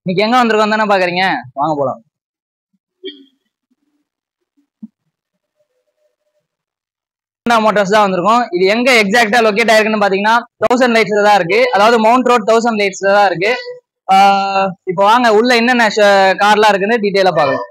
இன்னைக்கு எங்க வந்திருக்கோம் தானே பாக்குறீங்க, வாங்க போலாம். ஹோண்டா மோட்டார்ஸ் தான் வந்திருக்கோம். இது எங்க எக்ஸாக்டா லொகேட் ஆயிருக்குன்னு பாத்தீங்கன்னா 1000 லைட்ஸ்ல தான் இருக்கு. அதாவது மவுண்ட் ரோட் 1000 லைட்ஸ்ல தான் இருக்கு. இப்போ வாங்க உள்ள என்னென்ன கார்லாம் இருக்குன்னு டீட்டெயிலா பாக்கலாம்.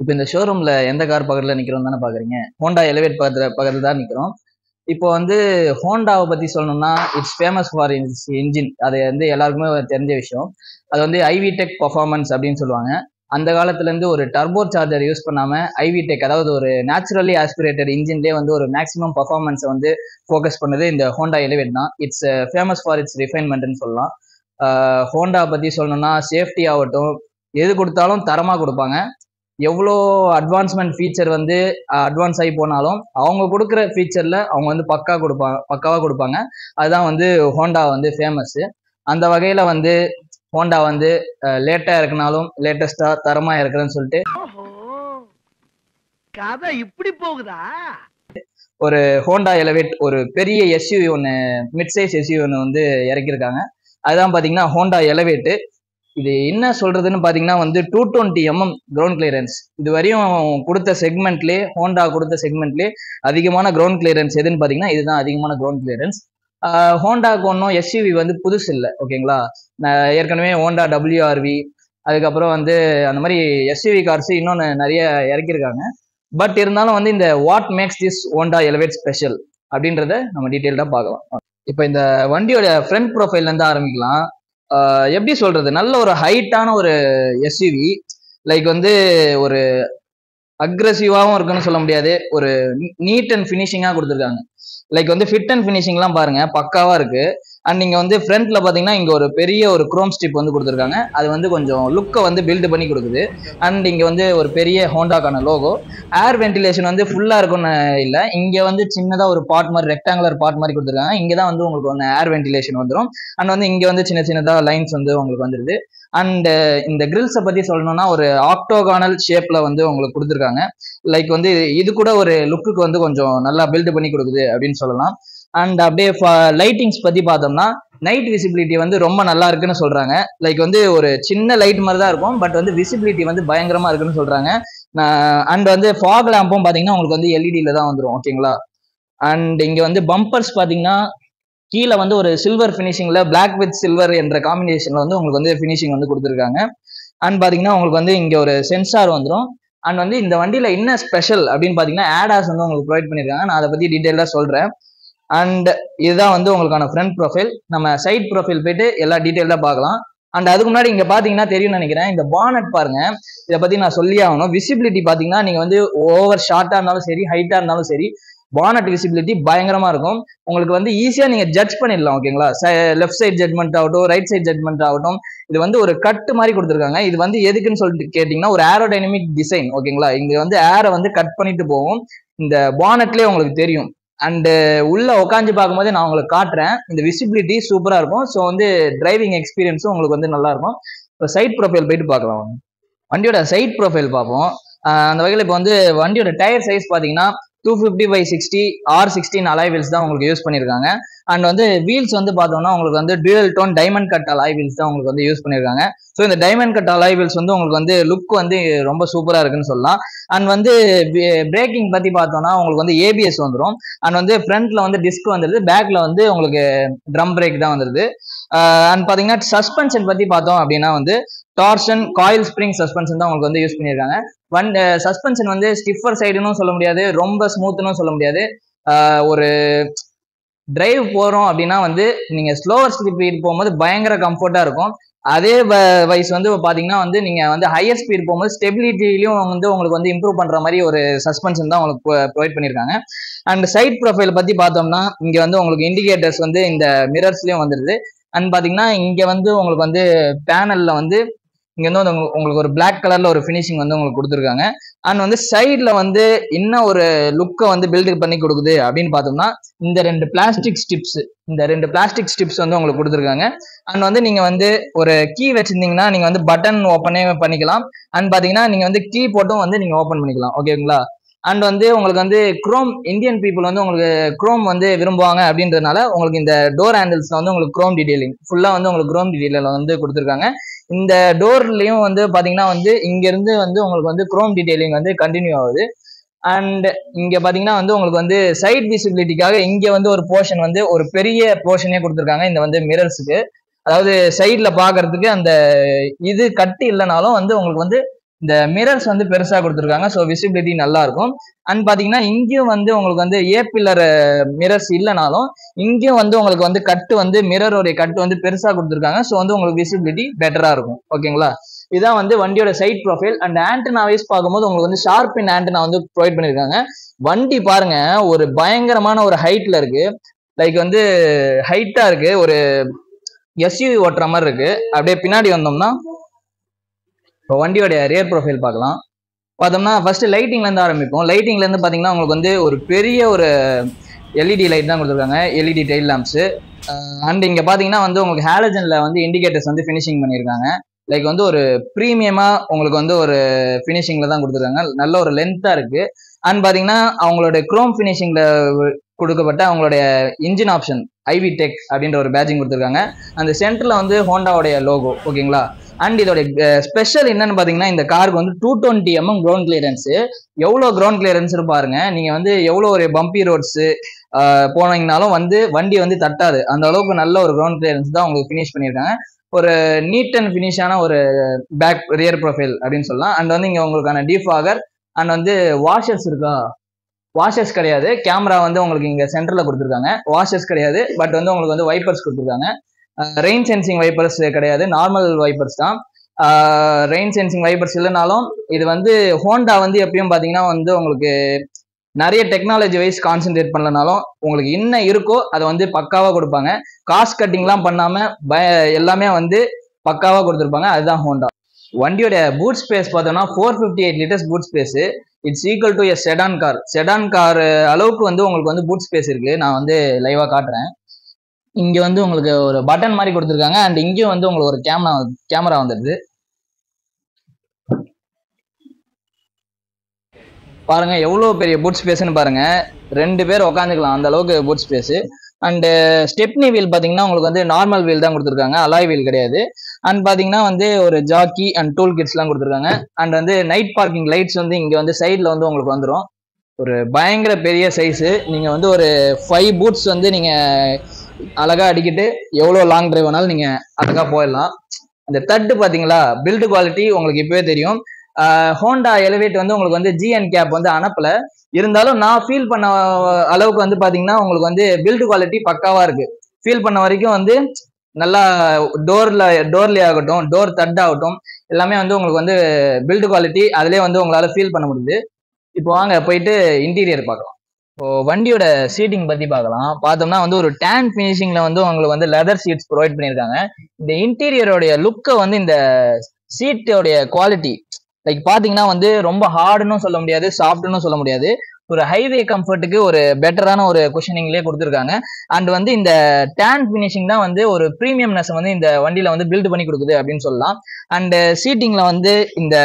இப்போ இந்த ஷோரூம்ல எந்த கார் பக்கத்துல நிக்கிறோம் தானே பாக்குறீங்க, ஹோண்டா எலிவேட் பக்கத்துல தான் நிக்கிறோம். இப்போ வந்து ஹோண்டாவை பத்தி சொல்லணும்னா it's famous for it's engine. அது வந்து எல்லாருக்குமே தெரிஞ்ச விஷயம். அது வந்து ஐவி டெக் பர்ஃபார்மன்ஸ் அப்படின்னு சொல்லுவாங்க. அந்த காலத்துல இருந்து ஒரு டர்போ சார்ஜர் யூஸ் பண்ணாம ஐவி டெக், அதாவது ஒரு நேச்சுரலி ஆஸ்பிரேட்டட் இன்ஜின்லேயே வந்து ஒரு மேக்ஸிமம் பர்ஃபார்மன்ஸை வந்து ஃபோக்கஸ் பண்ணது இந்த ஹோண்டா எலிவேட் தான். இட்ஸ் ஃபேமஸ் ஃபார் இட்ஸ் ரிஃபைன்மெண்ட்னு சொல்லலாம். ஹோண்டா பத்தி சொல்லணும்னா சேஃப்டி ஆகட்டும், எது கொடுத்தாலும் தரமா கொடுப்பாங்க. எவ்வளோ அட்வான்ஸ்மெண்ட் ஃபீச்சர் வந்து அட்வான்ஸ் ஆகி போனாலும் அவங்க கொடுக்குற ஃபீச்சர்ல அவங்க வந்து பக்காவா கொடுப்பாங்க. அதுதான் வந்து ஹோண்டா வந்து ஃபேமஸ். அந்த வகையில வந்து ஹோண்டா வந்து லேட்டா இருக்குனாலும் லேட்டஸ்டா தரமா இருக்குன்னு சொல்லிட்டு கதை இப்படி போகுதா. ஒரு ஹோண்டா எலிவேட் ஒரு பெரிய எஸ்யூவி ஒன்று, மிட் சைஸ் எஸ்யூவி ஒன்று வந்து இறக்கியிருக்காங்க. அதுதான் பாத்தீங்கன்னா ஹோண்டா எலிவேட். இது என்ன சொல்றதுன்னு பாத்தீங்கன்னா வந்து 220 mm கிரவுண்ட் கிளியரன்ஸ். இது வரையும் கொடுத்த செக்மெண்ட்லேயே, ஹோண்டா கொடுத்த செக்மெண்ட்லேயே அதிகமான கிரவுண்ட் கிளியரன்ஸ் எதுன்னு பாத்தீங்கன்னா இதுதான் அதிகமான கிரவுண்ட் கிளியரன்ஸ். ஹோண்டாவுக்கு ஒன்றும் எஸ்யூவி வந்து புதுசு இல்லை, ஓகேங்களா. ஏற்கனவே ஹோண்டா WRV, அதுக்கப்புறம் வந்து அந்த மாதிரி எஸ்யூவி கார்ஸ் இன்னொன்று நிறைய இறக்கியிருக்காங்க. பட் இருந்தாலும் வந்து இந்த what makes this Honda elevate special அப்படின்றத நம்ம டீட்டெயில்டாக பார்க்கலாம். இப்போ இந்த வண்டியோட ஃப்ரண்ட் ப்ரொஃபைல்ல இருந்து ஆரம்பிக்கலாம். எப்படி சொல்றது, நல்ல ஒரு ஹைட்டான ஒரு எஸ்யூவி. லைக் வந்து ஒரு அக்ரெசிவாகவும் இருக்குன்னு சொல்ல முடியாது, ஒரு நீட் அண்ட் ஃபினிஷிங்கா கொடுத்துருக்காங்க. லைக் வந்து ஃபிட் அண்ட் ஃபினிஷிங்லாம் பாருங்க பக்காவா இருக்கு. அண்ட் நீங்க வந்து ஃப்ரண்ட்ல பாத்தீங்கன்னா இங்க ஒரு பெரிய ஒரு குரோம் ஸ்ட்ரிப் வந்து கொடுத்துருக்காங்க. அது வந்து கொஞ்சம் லுக்கை வந்து பில்டு பண்ணி கொடுக்குது. அண்ட் இங்க வந்து ஒரு பெரிய ஹோண்டாக்கான லோகோ. ஏர் வென்டிலேஷன் வந்து ஃபுல்லா இருக்கும்னு இல்லை, இங்க வந்து சின்னதா ஒரு பார்ட் மாதிரி, ரெக்டாங்குலர் பார்ட் மாதிரி கொடுத்துருக்காங்க. இங்கதான் வந்து உங்களுக்கு வந்து ஏர் வென்டிலேஷன் வந்துடும். அண்ட் வந்து இங்க வந்து சின்ன சின்னதா லைன்ஸ் வந்து உங்களுக்கு வந்துருது. அண்ட் இந்த கிரில்ஸை பத்தி சொல்லணும்னா ஒரு ஆக்டோகானல் ஷேப்ல வந்து உங்களுக்கு கொடுத்துருக்காங்க. லைக் வந்து இது கூட ஒரு லுக்குக்கு வந்து கொஞ்சம் நல்லா பில்டு பண்ணி கொடுக்குது அப்படின்னு சொல்லலாம். அண்ட் அப்படியே லைட்டிங்ஸ் பத்தி பார்த்தோம்னா நைட் விசிபிலிட்டி வந்து ரொம்ப நல்லா இருக்குன்னு சொல்றாங்க. லைக் வந்து ஒரு சின்ன லைட் மாதிரி தான் இருக்கும், பட் வந்து விசிபிலிட்டி வந்து பயங்கரமா இருக்குன்னு சொல்றாங்க. அண்ட் வந்து ஃபாக் லேம்பும் பாத்தீங்கன்னா உங்களுக்கு வந்து எல்இடியில தான் வந்துடும், ஓகேங்களா. அண்ட் இங்க வந்து பம்பர்ஸ் பாத்தீங்கன்னா கீழே வந்து ஒரு சில்வர் ஃபினிஷிங்ல, பிளாக் வித் சில்வர் என்ற காம்பினேஷன்ல வந்து உங்களுக்கு வந்து ஃபினிஷிங் வந்து கொடுத்துருக்காங்க. அண்ட் பாத்தீங்கன்னா உங்களுக்கு வந்து இங்க ஒரு சென்சார் வந்துடும். அண்ட் வந்து இந்த வண்டியில என்ன ஸ்பெஷல் அப்படின்னு பாத்தீங்கன்னா ADAS வந்து உங்களுக்கு ப்ரொவைட் பண்ணிருக்காங்க. நான் அதை பத்தி டீட்டெயிலா சொல்றேன். அண்ட் இதுதான் வந்து உங்களுக்கான ஃப்ரண்ட் ப்ரொஃபைல். நம்ம சைட் ப்ரொஃபைல் போயிட்டு எல்லா டீட்டெயிலா பார்க்கலாம். அண்ட் அதுக்கு முன்னாடி இங்க பாத்தீங்கன்னா தெரியும்னு நினைக்கிறேன், இந்த பானட் பாருங்க, இதை பத்தி நான் சொல்லி ஆகணும். விசிபிலிட்டி பாத்தீங்கன்னா நீங்க வந்து ஓவர் ஷார்ட்டா இருந்தாலும் சரி, ஹைட்டா இருந்தாலும் சரி, பானட் விசிபிலிட்டி பயங்கரமா இருக்கும். உங்களுக்கு வந்து ஈஸியா நீங்க ஜட்ஜ் பண்ணிடலாம், ஓகேங்களா. லெஃப்ட் சைட் ஜட்மெண்ட் ஆகட்டும், ரைட் சைட் ஜட்மெண்ட் ஆகட்டும், இது வந்து ஒரு கட் மாதிரி கொடுத்துருக்காங்க. இது வந்து எதுக்குன்னு சொல்லிட்டு கேட்டீங்கன்னா ஒரு ஏரோடைனமிக் டிசைன், ஓகேங்களா. இங்க வந்து ஏரை வந்து கட் பண்ணிட்டு போகும், இந்த பானட்லயே உங்களுக்கு தெரியும். அண்ட் உள்ள உட்காந்து பார்க்கும்போது நான் உங்களுக்கு காட்டுறேன், இந்த விசிபிலிட்டி சூப்பரா இருக்கும். ஸோ வந்து டிரைவிங் எக்ஸ்பீரியன்ஸும் உங்களுக்கு வந்து நல்லா இருக்கும். இப்போ சைட் ப்ரொஃபைல் போயிட்டு பார்க்கலாம். வண்டியோட சைட் ப்ரொஃபைல் பார்ப்போம். அந்த வகையில் இப்போ வந்து வண்டியோட டயர் சைஸ் பார்த்தீங்கன்னா 250/60 R16 அலாய் வீல்ஸ் தான் உங்களுக்கு யூஸ் பண்ணியிருக்காங்க. அண்ட் வந்து வீல்ஸ் வந்து பார்த்தோம்னா உங்களுக்கு வந்து dual tone diamond cut alloy wheels தான் உங்களுக்கு வந்து யூஸ் பண்ணியிருக்காங்க. ஸோ இந்த டைமண்ட் கட் அலாய் வீல்ஸ் வந்து உங்களுக்கு வந்து லுக் வந்து ரொம்ப சூப்பராக இருக்குன்னு சொல்லலாம். அண்ட் வந்து பிரேக்கிங் பற்றி பார்த்தோம்னா உங்களுக்கு வந்து ABS வந்துடும். அண்ட் வந்து ஃப்ரண்ட்ல வந்து டிஸ்க் வந்துடுது, பேக்ல வந்து உங்களுக்கு ட்ரம் பிரேக் தான் வந்துடுது. அண்ட் பார்த்தீங்கன்னா சஸ்பென்ஷன் பற்றி பார்த்தோம் அப்படின்னா வந்து டார்ஷன் காயில் ஸ்ப்ரிங் சஸ்பென்ஷன் தான் உங்களுக்கு வந்து யூஸ் பண்ணியிருக்காங்க. சஸ்பென்ஷன் வந்து ஸ்டிஃபர் சைடுன்னு சொல்ல முடியாது, ரொம்ப ஸ்மூத்னும் சொல்ல முடியாது. ஒரு டிரைவ் போறோம் அப்படின்னா வந்து நீங்க ஸ்லோவர் ஸ்பீட் போகும்போது பயங்கர கம்ஃபர்ட்டா இருக்கும். அதே வைஸ் வந்து பாத்தீங்கன்னா வந்து நீங்க வந்து ஹையர் ஸ்பீட் போகும்போது ஸ்டெபிலிட்டிலையும் வந்து உங்களுக்கு வந்து இம்ப்ரூவ் பண்ற மாதிரி ஒரு சஸ்பென்ஷன் தான் உங்களுக்கு ப்ரொவைட் பண்ணியிருக்காங்க. அண்ட் சைட் ப்ரொஃபைல் பத்தி பார்த்தோம்னா இங்க வந்து உங்களுக்கு இண்டிகேட்டர்ஸ் வந்து இந்த மிரர்ஸ்லயும் வந்துருது. அண்ட் பாத்தீங்கன்னா இங்க வந்து உங்களுக்கு வந்து பேனல்ல வந்து இங்க வந்து உங்களுக்கு ஒரு பிளாக் கலர்ல ஒரு ஃபினிஷிங் வந்து உங்களுக்கு கொடுத்துருக்காங்க. அண்ட் வந்து சைட்ல வந்து இன்னும் ஒரு லுக்கை வந்து பில்டு பண்ணி கொடுக்குது அப்படின்னு பார்த்தோம்னா இந்த ரெண்டு பிளாஸ்டிக் ஸ்டிப்ஸ் வந்து உங்களுக்கு கொடுத்துருக்காங்க. அண்ட் வந்து நீங்க வந்து ஒரு கீ வச்சிருந்தீங்கன்னா நீங்க வந்து பட்டன் ஓப்பனே பண்ணிக்கலாம். அண்ட் பாத்தீங்கன்னா நீங்க வந்து கீ போட்டும் வந்து நீங்க ஓப்பன் பண்ணிக்கலாம். ஓகேங்களா? அண்ட் வந்து உங்களுக்கு வந்து குரோம் இந்தியன் பீப்புள் வந்து உங்களுக்கு குரோம் வந்து விரும்புவாங்க அப்படின்றதுனால உங்களுக்கு இந்த டோர் ஹேண்டில்ஸ்ல வந்து உங்களுக்கு குரோம் டீடைலிங் ஃபுல்லா வந்து உங்களுக்கு குரோம் டீடைல் வந்து கொடுத்துருக்காங்க. இந்த டோர்லயும் வந்து பாத்தீங்கன்னா வந்து இங்க இருந்து வந்து உங்களுக்கு வந்து குரோம் டீடைலிங் வந்து கண்டினியூ ஆகுது. அண்ட் இங்க பாத்தீங்கன்னா வந்து உங்களுக்கு வந்து சைட் விசிபிலிட்டிக்காக இங்க வந்து ஒரு போர்ஷன் வந்து ஒரு பெரிய போர்ஷனே கொடுத்துருக்காங்க இந்த வந்து மிரர்ஸுக்கு. அதாவது சைட்ல பாக்குறதுக்கு அந்த இது கட்டி இல்லைனாலும் வந்து உங்களுக்கு வந்து இந்த மிரர்ஸ் வந்து பெருசா கொடுத்துருக்காங்க. ஸோ விசிபிலிட்டி நல்லா இருக்கும். அண்ட் பாத்தீங்கன்னா இங்கேயும் வந்து உங்களுக்கு வந்து ஏ பில்லர் மிரர்ஸ் இல்லைனாலும் இங்கேயும் வந்து உங்களுக்கு வந்து கட்டு வந்து மிரரோடைய கட்டு வந்து பெருசா கொடுத்துருக்காங்க. ஸோ வந்து உங்களுக்கு விசிபிலிட்டி பெட்டரா இருக்கும். ஓகேங்களா? இதான் வந்து வண்டியோட side profile. And antenna wise பார்க்கும்போது உங்களுக்கு வந்து ஷார்பின் ஆண்டனா வந்து ப்ரொவைட் பண்ணிருக்காங்க. வண்டி பாருங்க ஒரு பயங்கரமான ஒரு ஹைட்ல இருக்கு. லைக் வந்து ஹைட்டா இருக்கு. ஒரு எஸ்யூவி ஓட்டுற மாதிரி இருக்கு. அப்படியே பின்னாடி வந்தோம்னா இப்போ வண்டியோட ரியர் ப்ரொஃபைல் பார்க்கலாம். பார்த்தோம்னா ஃபர்ஸ்ட் லைட்டிங்ல இருந்து ஆரம்பிப்போம். லைட்டிங்ல இருந்து பாத்தீங்கன்னா உங்களுக்கு வந்து ஒரு பெரிய ஒரு எல்இடி லைட் தான் கொடுத்துருக்காங்க. LED tail lamps. அண்ட் இங்க பாத்தீங்கன்னா வந்து உங்களுக்கு ஹாலஜன்ல வந்து இண்டிகேட்டர்ஸ் வந்து ஃபினிஷிங் பண்ணியிருக்காங்க. லைக் வந்து ஒரு ப்ரீமியமா உங்களுக்கு வந்து ஒரு ஃபினிஷிங்ல தான் கொடுத்துருக்காங்க. நல்ல ஒரு லென்த்தா இருக்கு. அண்ட் பாத்தீங்கன்னா அவங்களோட குரோம் ஃபினிஷிங்ல கொடுக்கப்பட்ட அவங்களுடைய இன்ஜின் ஆப்ஷன் ஐவி டெக் அப்படின்ற ஒரு பேட்சிங் கொடுத்துருக்காங்க. அந்த சென்டர்ல வந்து ஹோண்டாவுடைய லோகோ. ஓகேங்களா? அண்ட் இதோட ஸ்பெஷல் என்னன்னு பாத்தீங்கன்னா இந்த காருக்கு வந்து 220 கிரவுண்ட் கிளியரன்ஸ். எவ்வளவு கிரவுண்ட் கிளியரன்ஸ் பாருங்க. நீங்க வந்து எவ்வளவு ஒரு பம்பி ரோட்ஸ் போனீங்கனாலும் வந்து வண்டி வந்து தட்டாது. அந்த அளவுக்கு நல்ல ஒரு கிரவுண்ட் கிளியரன்ஸ் தான் உங்களுக்கு ஃபினிஷ் பண்ணியிருக்காங்க. ஒரு நீட் அண்ட் ஃபினிஷான ஒரு பேக் ரியர் ப்ரொஃபைல் அப்படின்னு சொல்லலாம். அண்ட் வந்து இங்க உங்களுக்கான டீஃபாகர் அண்ட் வந்து வாஷர்ஸ் இருக்கா? வாஷர்ஸ் கிடையாது. கேமரா வந்து உங்களுக்கு இங்க சென்டர்ல கொடுத்துருக்காங்க. வாஷர்ஸ் கிடையாது. பட் வந்து உங்களுக்கு வந்து வைப்பர்ஸ் கொடுத்துருக்காங்க. ரெயின் சென்சிங் வைப்பர்ஸ் கிடையாது. நார்மல் வைப்பர்ஸ் தான். ரெயின் சென்சிங் வைப்பர்ஸ் இல்லைனாலும் இது வந்து ஹோண்டா வந்து எப்பயும் பாத்தீங்கன்னா வந்து உங்களுக்கு நிறைய டெக்னாலஜி வைஸ் கான்சென்ட்ரேட் பண்ணலனாலும் உங்களுக்கு என்ன இருக்கோ அதை வந்து பக்காவா கொடுப்பாங்க. காஸ்ட் கட்டிங்லாம் பண்ணாம எல்லாமே வந்து பக்காவா கொடுத்துருப்பாங்க. அதுதான் ஹோண்டா. வண்டியோட பூட் ஸ்பேஸ் பார்த்தோம்னா 458 litres boot space. It's equal to a sedan car. Sedan car அளவுக்கு வந்து உங்களுக்கு வந்து பூட் ஸ்பேஸ் இருக்கு. நான் வந்து லைவா காட்டுறேன். இங்க வந்து உங்களுக்கு ஒரு பட்டன் மாதிரி கொடுத்துருக்காங்க. அண்ட் இங்கேயும் வந்து உங்களுக்கு ஒரு கேமரா வந்துடுது. பாருங்க எவ்வளவு பெரிய பூட் ஸ்பேஸ்ன்னு பாருங்க. 2 பேர் உட்காந்துக்கலாம் அந்த அளவுக்கு boot space. And stepney wheel பாத்தீங்கன்னா உங்களுக்கு வந்து நார்மல் வீல் தான் கொடுத்துருக்காங்க. அலாய் வீல் கிடையாது. அண்ட் பாத்தீங்கன்னா வந்து ஒரு ஜாக்கி அண்ட் டூல் கிட்ஸ் எல்லாம் கொடுத்துருக்காங்க. அண்ட் வந்து நைட் பார்க்கிங் லைட்ஸ் வந்து இங்க வந்து சைட்ல வந்து உங்களுக்கு வந்துடும். ஒரு பயங்கர பெரிய சைஸ். நீங்க வந்து ஒரு 5 பூட்ஸ் வந்து நீங்க அழகா அடிக்கிட்டு எவ்வளவு லாங் டிரைவ் ஆனாலும் நீங்க அழகா போயிடலாம். அந்த தட்டு பாத்தீங்களா? பில்டு குவாலிட்டி உங்களுக்கு இப்பவே தெரியும். ஹோண்டா எலிவேட் வந்து உங்களுக்கு வந்து ஜிஎன் கேப் வந்து அனுப்பல. இருந்தாலும் நான் ஃபீல் பண்ண அளவுக்கு வந்து பாத்தீங்கன்னா உங்களுக்கு வந்து பில்டு குவாலிட்டி பக்காவா இருக்கு. ஃபீல் பண்ண வரைக்கும் வந்து நல்லா டோர்லயே ஆகட்டும், டோர் தட் ஆகட்டும், எல்லாமே வந்து உங்களுக்கு வந்து பில்டு குவாலிட்டி அதுலயே வந்து உங்களால ஃபீல் பண்ண முடியுது. இப்போ வாங்க போயிட்டு இன்டீரியர் பார்க்கலாம். இப்போ வண்டியோட சீட்டிங் பத்தி பார்க்கலாம். பார்த்தோம்னா வந்து ஒரு டேன் ஃபினிஷிங்ல வந்து உங்களுக்கு வந்து லெதர் சீட்ஸ் ப்ரொவைட் பண்ணியிருக்காங்க. இந்த இன்டீரியரோடைய லுக்கை வந்து இந்த சீட்டோடைய குவாலிட்டி லைக் பாத்தீங்கன்னா வந்து ரொம்ப ஹார்டுன்னு சொல்ல முடியாது, சாஃப்ட்னு சொல்ல முடியாது. ஒரு ஹைவே கம்ஃபர்ட்டுக்கு ஒரு பெட்டரான ஒரு குஷனிங்லேயே கொடுத்துருக்காங்க. அண்ட் வந்து இந்த டேன் ஃபினிஷிங் தான் வந்து ஒரு ப்ரீமியம்னஸ் வந்து இந்த வண்டியில வந்து பில்டு பண்ணி கொடுக்குது அப்படின்னு சொல்லலாம். அண்ட் சீட்டிங்ல வந்து இந்த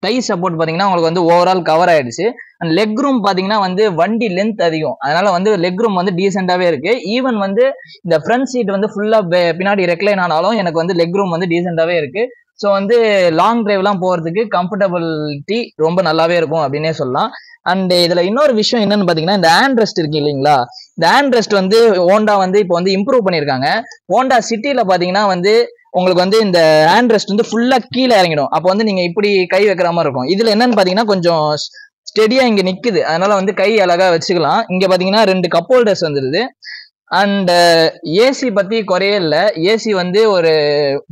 டை சப்போர்ட் பாத்தீங்கன்னா உங்களுக்கு வந்து ஓவரால் கவர் ஆயிடுச்சு. அண்ட் லெக் ரூம் பாத்தீங்கன்னா வந்து வண்டி லென்த் அதிகம், அதனால வந்து லெக் ரூம் வந்து டீசென்டாவே இருக்கு. ஈவன் வந்து இந்த ஃப்ரண்ட் சீட் வந்து ஃபுல்லா பின்னாடி ரெக்லைன் ஆனாலும் எனக்கு வந்து லெக் ரூம் வந்து டீசென்டாவே இருக்கு. ஸோ வந்து லாங் டிரைவ்லாம் போறதுக்கு கம்ஃபர்டபிலிட்டி ரொம்ப நல்லாவே இருக்கும் அப்படின்னே சொல்லலாம். அண்ட் இதுல இன்னொரு விஷயம் என்னன்னு பாத்தீங்கன்னா இந்த ஹேண்ட் ரெஸ்ட் இருக்கு இல்லைங்களா? இந்த ஹேண்ட் ரெஸ்ட் வந்து ஹோண்டா வந்து இப்போ வந்து இம்ப்ரூவ் பண்ணிருக்காங்க. ஹோண்டா சிட்டில பாத்தீங்கன்னா வந்து உங்களுக்கு வந்து இந்த ஹேண்ட் ரெஸ்ட் வந்து ஃபுல்லா கீழே இறங்கிடும். அப்போ வந்து நீங்க இப்படி கை வைக்கிற மாதிரி இருக்கும். இதுல என்னன்னு பாத்தீங்கன்னா கொஞ்சம் ஸ்டெடியா இங்க நிக்குது, அதனால வந்து கை அழகா வச்சுக்கலாம். இங்க பாத்தீங்கன்னா 2 கப் ஹோல்டர்ஸ் வந்துருது. அண்ட் ஏசி பத்தி குறையே இல்லை. ஏசி வந்து ஒரு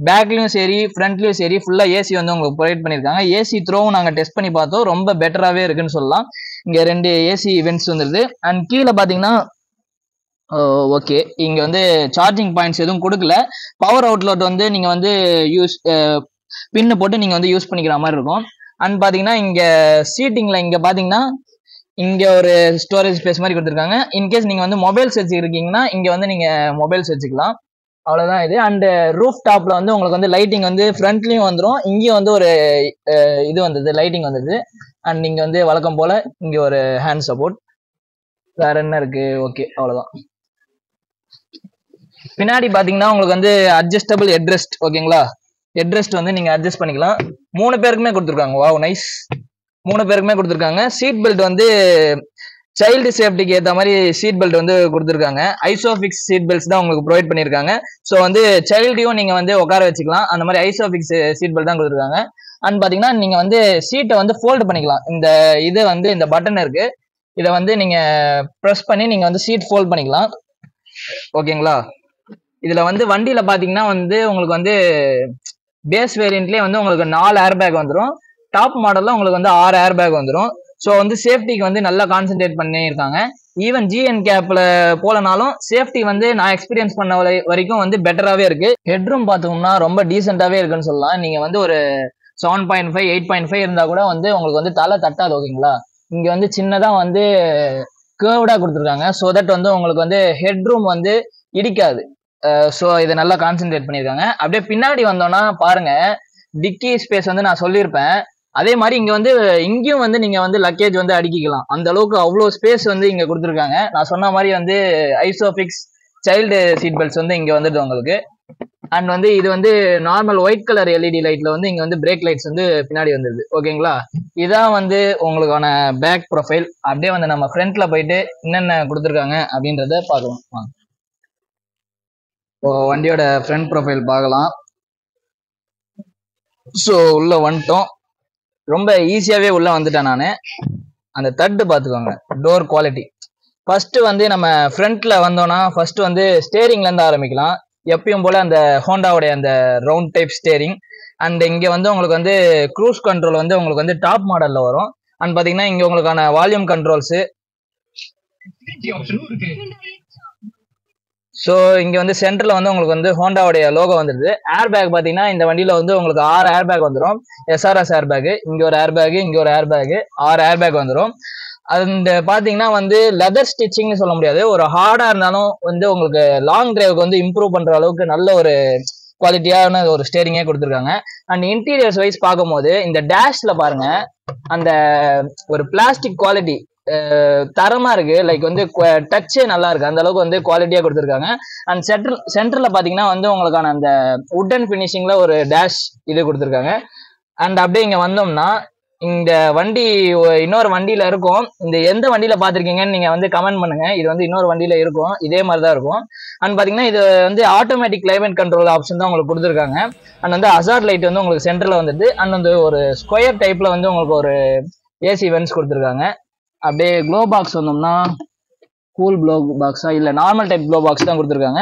பேக்லயும் சரி ஃப்ரண்ட்லயும் சரி ஃபுல்லா ஏசி வந்து உங்களுக்கு ப்ரொவைட் பண்ணிருக்காங்க. ஏசி த்ரோவும் நாங்க டெஸ்ட் பண்ணி பார்த்தோம், ரொம்ப பெட்டராகவே இருக்குன்னு சொல்லலாம். இங்க 2 ஏசி வென்ட்ஸ் வந்துருது. அண்ட் கீழே பாத்தீங்கன்னா ஓகே இங்க வந்து சார்ஜிங் பாயிண்ட்ஸ் எதுவும் கொடுக்கல. பவர் அவுட்லெட் வந்து நீங்க வந்து யூஸ் பின்னு போட்டு நீங்க வந்து யூஸ் பண்ணிக்கிற மாதிரி இருக்கும். அண்ட் பாத்தீங்கன்னா இங்க சீட்டிங்ல இங்க பாத்தீங்கன்னா இங்க ஒரு ஸ்டோரேஜ் ஸ்பேஸ் மாதிரி கொடுத்துருக்காங்க. இன்கேஸ் நீங்க வந்து மொபைல்ஸ் வச்சுருக்கீங்கன்னா இங்க வந்து நீங்க மொபைல்ஸ் வச்சுக்கலாம். அவ்வளவுதான் இது. அண்ட் ரூஃப் டாப்ல வந்து உங்களுக்கு வந்து லைட்டிங் வந்து ஃப்ரண்ட்லயும் வந்துடும், இங்கேயும் வந்து ஒரு இது வந்தது, லைட்டிங் வந்தது. அண்ட் நீங்க வந்து வழக்கம் போல இங்க ஒரு ஹேண்ட் சப்போர்ட். வேற என்ன இருக்கு? ஓகே, அவ்வளவுதான். பின்னாடி பாத்தீங்கன்னா உங்களுக்கு வந்து அட்ஜஸ்டபிள் ஹெட்ரெஸ்ட். ஓகேங்களா, ஹெட்ரெஸ்ட் வந்து நீங்க அட்ஜஸ்ட் பண்ணிக்கலாம். 3 பேருக்குமே கொடுத்துருக்காங்க. Wow, nice. 3 பேருக்குமே கொடுத்துருக்காங்க. சீட் பெல்ட் வந்து சைல்டு சேஃப்டிக்கு ஏற்ற மாதிரி சீட் பெல்ட் வந்து கொடுத்துருக்காங்க. ஐசோஃபிக்ஸ் சீட் பெல்ட்ஸ் தான் உங்களுக்கு ப்ரொவைட் பண்ணியிருக்காங்க. ஸோ வந்து சைல்டையும் நீங்க வந்து உட்கார வச்சுக்கலாம், அந்த மாதிரி ஐசோஃபிக்ஸ் சீட் பெல்ட் தான் கொடுத்துருக்காங்க. அண்ட் பாத்தீங்கன்னா நீங்க வந்து சீட்டை வந்து ஃபோல்டு பண்ணிக்கலாம். இந்த இது வந்து இந்த பட்டன் இருக்கு, இதை வந்து நீங்க ப்ரெஸ் பண்ணி நீங்க வந்து சீட் ஃபோல்ட் பண்ணிக்கலாம். ஓகேங்களா, இதுல வந்து வண்டியில பாத்தீங்கன்னா வந்து உங்களுக்கு வந்து பேஸ் வேரியன்ட்லயே வந்து உங்களுக்கு 4 ஏர் பேக் வந்துடும். டாப் மாடல்ல உங்களுக்கு வந்து 6 ஏர் பேக் வந்துடும். ஸோ வந்து சேஃப்டிக்கு வந்து நல்லா கான்சென்ட்ரேட் பண்ணியிருக்காங்க. ஈவன் ஜிஎன் கேப்ல போலனாலும் சேஃப்டி வந்து நான் எக்ஸ்பீரியன்ஸ் பண்ண வரைக்கும் வந்து பெட்டராகவே இருக்கு. ஹெட்ரூம் பார்த்தோம்னா ரொம்ப டீசெண்டாகவே இருக்குன்னு சொல்லலாம். நீங்க வந்து ஒரு 7.5 8.5 இருந்தா கூட வந்து உங்களுக்கு வந்து தலை தட்டாது. ஓகேங்களா, இங்க வந்து சின்னதா வந்து கேர்வ்டா கொடுத்துருக்காங்க. ஸோ தட் வந்து உங்களுக்கு வந்து ஹெட்ரூம் வந்து இடிக்காது. ஸோ இதை நல்லா கான்சென்ட்ரேட் பண்ணியிருக்காங்க. அப்படியே பின்னாடி வந்தோம்னா பாருங்க, டிக்கி ஸ்பேஸ் வந்து நான் சொல்லியிருப்பேன். அதே மாதிரி இங்க வந்து இங்கேயும் வந்து நீங்க வந்து லக்கேஜ் வந்து அடுக்கிக்கலாம். அந்த அளவுக்கு அவ்வளோ ஸ்பேஸ் வந்து இங்க கொடுத்துருக்காங்க. நான் சொன்ன மாதிரி வந்து ஐசோஃபிக்ஸ் சைல்டு சீட் பெல்ட்ஸ் வந்து இங்க வந்துடுது உங்களுக்கு. அண்ட் வந்து இது வந்து நார்மல் ஒயிட் கலர் எல்இடி லைட்ல வந்து இங்க வந்து பிரேக் லைட்ஸ் வந்து பின்னாடி வந்துடுது. ஓகேங்களா, இதான் வந்து உங்களுக்கான பேக் ப்ரொஃபைல். அப்படியே வந்து நம்ம ஃப்ரண்ட்ல போயிட்டு என்னென்ன கொடுத்துருக்காங்க அப்படின்றத பார்க்கலாம். இப்போ வண்டியோட ஃப்ரண்ட் ப்ரொஃபைல் பார்க்கலாம். ஸோ உள்ள வந்துட்டோம். ரொம்ப ஈஸியாவே உள்ள வந்துட்டேன் நான். அந்த தட்டு பார்த்துக்கோங்க, டோர் குவாலிட்டி. ஃபர்ஸ்ட் வந்து நம்ம ஃப்ரண்ட்ல வந்தோம்னா ஃபர்ஸ்ட் வந்து ஸ்டேரிங்ல இருந்து ஆரம்பிக்கலாம். எப்பயும் போல அந்த ஹோண்டாவுடைய அந்த ரவுண்ட் டைப் ஸ்டேரிங். அண்ட் இங்க வந்து உங்களுக்கு வந்து க்ரூஸ் கண்ட்ரோல் வந்து உங்களுக்கு வந்து டாப் மாடல்ல வரும். அண்ட் பாத்தீங்கன்னா இங்க உங்களுக்கான வால்யூம் கண்ட்ரோல்ஸ். ஸோ இங்க வந்து சென்டர்ல வந்து உங்களுக்கு வந்து ஹோண்டாவுடைய லோகோ வந்துருது. ஏர் பேக் பாத்தீங்கன்னா இந்த வண்டியில வந்து உங்களுக்கு 6 ஏர் பேக் வந்துடும். எஸ்ஆர்எஸ் ஏர் பேக், இங்க ஒரு ஏர் பேக், இங்க ஒரு ஏர் பேக், 6 ஏர் பேக் வந்துடும். அந்த பாத்தீங்கன்னா வந்து லெதர் ஸ்டிச்சிங்னு சொல்ல முடியாது, ஒரு ஹார்டா இருந்தாலும் வந்து உங்களுக்கு லாங் டிரைவுக்கு வந்து இம்ப்ரூவ் பண்ற அளவுக்கு நல்ல ஒரு குவாலிட்டியான ஒரு ஸ்டேரிங்கே கொடுத்துருக்காங்க. அண்ட் இன்டீரியர்ஸ் வைஸ் பார்க்கும்போது இந்த டேஷ்ல பாருங்க, அந்த ஒரு பிளாஸ்டிக் குவாலிட்டி தரமா இருக்கு. லைக் வந்து டச்சே நல்லா இருக்கு, அந்த அளவுக்கு வந்து குவாலிட்டியா கொடுத்துருக்காங்க. அண்ட் சென்டர்ல பாத்தீங்கன்னா வந்து உங்களுக்கான அந்த வுட்டன் பினிஷிங்ல ஒரு டேஷ் இது கொடுத்துருக்காங்க. அண்ட் அப்படியே இங்க வந்தோம்னா இந்த வண்டி இன்னொரு வண்டியில இருக்கும். இந்த எந்த வண்டியில பாத்திருக்கீங்கன்னு நீங்க வந்து கமெண்ட் பண்ணுங்க. இது வந்து இன்னொரு வண்டியில இருக்கும், இதே மாதிரிதான் இருக்கும். அண்ட் பாத்தீங்கன்னா இது வந்து ஆட்டோமேட்டிக் கிளைமேட் கண்ட்ரோல் ஆப்ஷன் தான் உங்களுக்கு கொடுத்துருக்காங்க. அண்ட் வந்து ஹசார்ட் லைட் வந்து உங்களுக்கு சென்டர்ல வந்துடுது. அண்ட் வந்து ஒரு ஸ்கொயர் டைப்ல வந்து உங்களுக்கு ஒரு ஏசி வென்ட்ஸ் கொடுத்துருக்காங்க. அப்படியே க்ளோ பாக்ஸ் வந்தோம்னா கூல் க்ளோ பாக்ஸா இல்ல நார்மல் டைப் க்ளோ பாக்ஸ் தான் கொடுத்துருக்காங்க.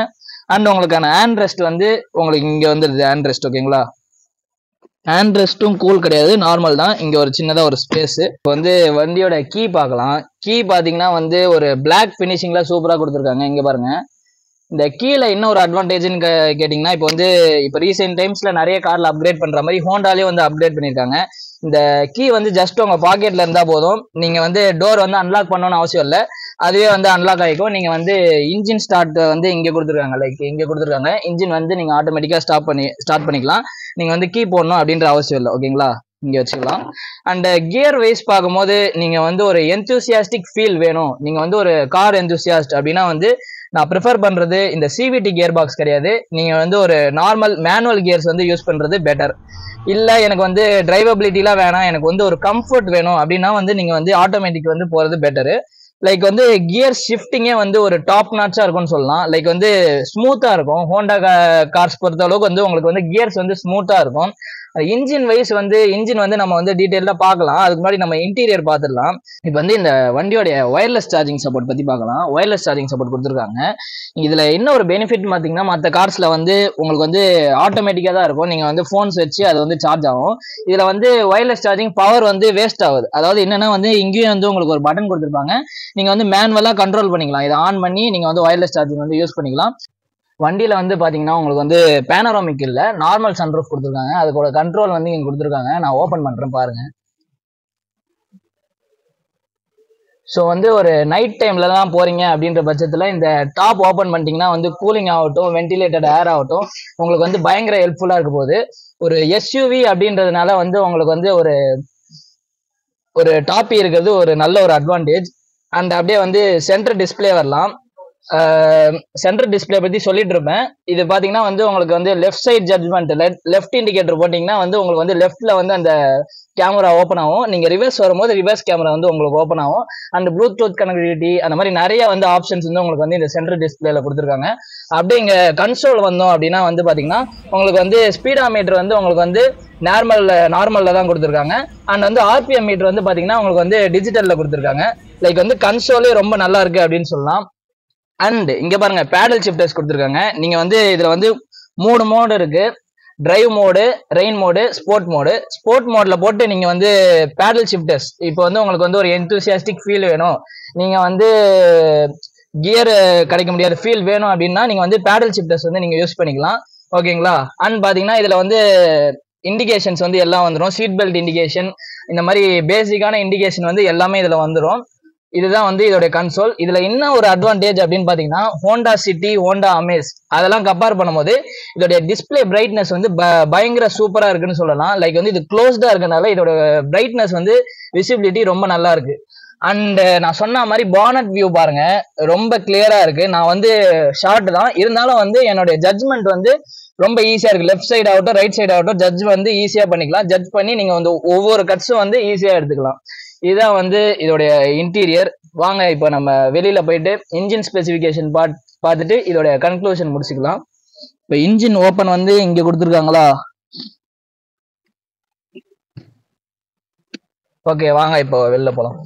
அண்ட் உங்களுக்கான ஹேண்ட் ரெஸ்ட் வந்து உங்களுக்கு இங்க வந்துடுது, ஹேண்ட் ரெஸ்ட். ஓகேங்களா, ஹேண்ட் ரெஸ்ட்டும் கூல் கிடையாது, நார்மல் தான். இங்க ஒரு சின்னதா ஒரு ஸ்பேஸ். இப்போ வந்து வண்டியோட கீ பார்க்கலாம். கீ பாத்தீங்கன்னா வந்து ஒரு பிளாக் பினிஷிங்ல சூப்பரா கொடுத்துருக்காங்க. இங்க பாருங்க, இந்த கீழே என்ன ஒரு அட்வான்டேஜ்னு கேட்டீங்கன்னா, இப்போ வந்து இப்போ ரீசெண்ட் டைம்ஸ்ல நிறைய கார்ல அப்கிரேட் பண்ற மாதிரி ஹோண்டாலே வந்து அப்கிரேட் பண்ணிருக்காங்க. இந்த கீ வந்து ஜஸ்ட் உங்க பாக்கெட்ல இருந்தா போதும், நீங்க வந்து டோர் வந்து அன்லாக் பண்ணணும்னு அவசியம் இல்லை, அதுவே வந்து அன்லாக் ஆகிக்கும். நீங்க வந்து இன்ஜின் ஸ்டார்ட் வந்து இங்க கொடுத்துருக்காங்க, லைக் இங்க கொடுத்துருக்காங்க. இன்ஜின் வந்து நீங்க ஆட்டோமேட்டிக்கா ஸ்டார்ட் பண்ணிக்கலாம். நீங்க வந்து கீ போடணும் அப்படின்ற அவசியம் இல்லை. ஓகேங்களா, இங்க வச்சுக்கலாம். அண்ட் கியர் வைஸ் பார்க்கும்போது நீங்க வந்து ஒரு எந்தூசியாஸ்டிக் ஃபீல் வேணும், நீங்க வந்து ஒரு கார் எந்தூசியாஸ்ட் அப்படின்னா வந்து நான் ப்ரிஃபர் பண்றது இந்த சிவிடி கியர் பாக்ஸ் கிடையாது. நீங்க வந்து ஒரு நார்மல் மேனுவல் கியர்ஸ் வந்து யூஸ் பண்றது பெட்டர். இல்ல எனக்கு வந்து டிரைவபிலிட்டிலாம் வேணாம், எனக்கு வந்து ஒரு கம்ஃபர்ட் வேணும் அப்படின்னா வந்து நீங்க வந்து ஆட்டோமேட்டிக் வந்து போறது பெட்டரு. லைக் வந்து கியர் ஷிஃப்டிங்கே வந்து ஒரு டாப் நாட்சா இருக்கும்னு சொல்லலாம். லைக் வந்து ஸ்மூத்தா இருக்கும். ஹோண்டா கார்ஸ் பொறுத்த அளவுக்கு வந்து உங்களுக்கு வந்து கியர்ஸ் வந்து ஸ்மூத்தா இருக்கும். இன்ஜின் வைஸ் வந்து இன்ஜின் வந்து நம்ம வந்து டீடைல்டா பார்க்கலாம். அதுக்கு முன்னாடி நம்ம இன்டீரியர் பார்த்துடலாம். இப்போ வந்து இந்த வண்டியோடைய ஒயர்லெஸ் சார்ஜிங் சப்போர்ட் பத்தி பார்க்கலாம். ஒயர்லெஸ் சார்ஜிங் சப்போர்ட் கொடுத்துருக்காங்க. இதுல என்ன ஒரு பெனிஃபிட் பார்த்தீங்கன்னா, மற்ற கார்ஸ்ல வந்து உங்களுக்கு வந்து ஆட்டோமேட்டிக்கா தான் இருக்கும், நீங்க வந்து போன்ஸ் வச்சு அது வந்து சார்ஜ் ஆகும். இதுல வந்து ஒயர்லெஸ் சார்ஜிங் பவர் வந்து வேஸ்ட் ஆகுது. அதாவது என்னன்னா வந்து இங்கேயும் வந்து உங்களுக்கு ஒரு பட்டன் கொடுத்துருப்பாங்க, நீங்க வந்து மேனுவலா கண்ட்ரோல் பண்ணிக்கலாம். இதை ஆன் பண்ணி நீங்க வந்து ஒயர்லெஸ் சார்ஜிங் வந்து யூஸ் பண்ணிக்கலாம். வண்டியில வந்து பாத்தீங்கன்னா உங்களுக்கு வந்து பேனராமிக் இல்ல, நார்மல் சன்ரூஃப் கொடுத்துருக்காங்க. அதுக்கோட கண்ட்ரோல் வந்து இங்க கொடுத்துருக்காங்க. நான் ஓபன் பண்றேன் பாருங்க. ஸோ வந்து ஒரு நைட் டைம்ல தான் போறீங்க அப்படின்ற பட்சத்தில் இந்த டாப் ஓப்பன் பண்ணிட்டீங்கன்னா வந்து கூலிங் ஆகட்டும், வென்டிலேட்டட் ஏர் ஆகட்டும், உங்களுக்கு வந்து பயங்கர ஹெல்ப்ஃபுல்லா இருக்க போகுது. ஒரு எஸ்யூவி அப்படின்றதுனால வந்து உங்களுக்கு வந்து ஒரு ஒரு டாப்பி இருக்கிறது ஒரு நல்ல ஒரு அட்வான்டேஜ். அண்ட் அப்படியே வந்து சென்டர் டிஸ்பிளே வரலாம். சென்டர் டிஸ்பிளே பத்தி சொல்லிட்டு இருப்பேன். இது பாத்தீங்கன்னா வந்து உங்களுக்கு வந்து left side judgement, left indicator போட்டீங்கன்னா வந்து உங்களுக்கு வந்து லெஃப்ட்ல வந்து அந்த கேமரா ஓப்பன் ஆகும். நீங்க ரிவர்ஸ் வரும்போது ரிவர்ஸ் கேமரா வந்து உங்களுக்கு ஓப்பன் ஆகும். அண்ட் ப்ளூடூத் கனெக்டிவிட்டி அந்த மாதிரி நிறைய வந்து ஆப்ஷன்ஸ் வந்து உங்களுக்கு வந்து இந்த சென்டர் டிஸ்பிளேல கொடுத்துருக்காங்க. அப்படியே இங்க கன்சோல் வந்தோம் அப்படின்னா வந்து பாத்தீங்கன்னா உங்களுக்கு வந்து ஸ்பீடா மீட்டர் வந்து உங்களுக்கு வந்து நார்மல்ல தான் கொடுத்துருக்காங்க. அண்ட் வந்து ஆர்பிஎம் மீட்டர் வந்து பாத்தீங்கன்னா உங்களுக்கு வந்து டிஜிட்டல்ல கொடுத்துருக்காங்க. லைக் வந்து கன்சோலே ரொம்ப நல்லா இருக்கு அப்படின்னு சொல்லலாம். அண்ட் இங்க பாருங்க பேடல் ஷிஃப்டர்ஸ் கொடுத்துருக்காங்க. நீங்க வந்து இதுல வந்து 3 மோடு இருக்கு. Drive mode, rain mode, sport mode. Sport மோட்ல போட்டு நீங்க வந்து பேடல் ஷிஃப்டர்ஸ், இப்போ வந்து உங்களுக்கு வந்து ஒரு எந்தூசியாஸ்டிக் ஃபீல் வேணும், நீங்க வந்து கியர் கிடைக்க முடியாத ஃபீல் வேணும் அப்படின்னா நீங்க வந்து பேடல் ஷிஃப்டர்ஸ் வந்து நீங்க யூஸ் பண்ணிக்கலாம். ஓகேங்களா? அண்ட் பாத்தீங்கன்னா இதுல வந்து இண்டிகேஷன்ஸ் வந்து எல்லாம் வந்துடும். சீட் பெல்ட் இண்டிகேஷன், இந்த மாதிரி பேசிக்கான இண்டிகேஷன் வந்து எல்லாமே இதுல வந்துடும். இதுதான் வந்து இதோட கன்சோல். இதுல என்ன ஒரு அட்வான்டேஜ் அப்படின்னு பாத்தீங்கன்னா ஹோண்டா சிட்டி, ஹோண்டா அமேஸ் அதெல்லாம் கம்பேர் பண்ணும்போது இதோட டிஸ்பிளே பிரைட்னஸ் வந்து பயங்கர சூப்பரா இருக்குன்னு சொல்லலாம். லைக் வந்து இது க்ளோஸ்டா இருக்கனால இதோட பிரைட்னஸ் வந்து விசிபிலிட்டி ரொம்ப நல்லா இருக்கு. அண்ட் நான் சொன்ன மாதிரி பானட் வியூ பாருங்க, ரொம்ப கிளியரா இருக்கு. நான் வந்து ஷார்ட் தான் இருந்தாலும் வந்து என்னோட ஜட்ஜ்மெண்ட் வந்து ரொம்ப ஈஸியா இருக்கு. லெஃப்ட் சைடு ஆகட்டும், ரைட் சைடு ஆகட்டும், ஜட்ஜ் வந்து ஈஸியா பண்ணிக்கலாம். ஜட்ஜ் பண்ணி நீங்க வந்து ஒவ்வொரு கட்ஸும் வந்து ஈஸியா எடுத்துக்கலாம். இதுதான் வந்து இதோடைய இன்டீரியர். வாங்க இப்போ நம்ம வெளியில போயிட்டு இன்ஜின் ஸ்பெசிஃபிகேஷன் பார்த்துட்டு இதோட கன்க்ளூஷன் முடிச்சுக்கலாம். இப்போ இன்ஜின் ஓப்பன் வந்து இங்க கொடுத்துருக்காங்களா? ஓகே, வாங்க இப்போ வெளில போலாம்.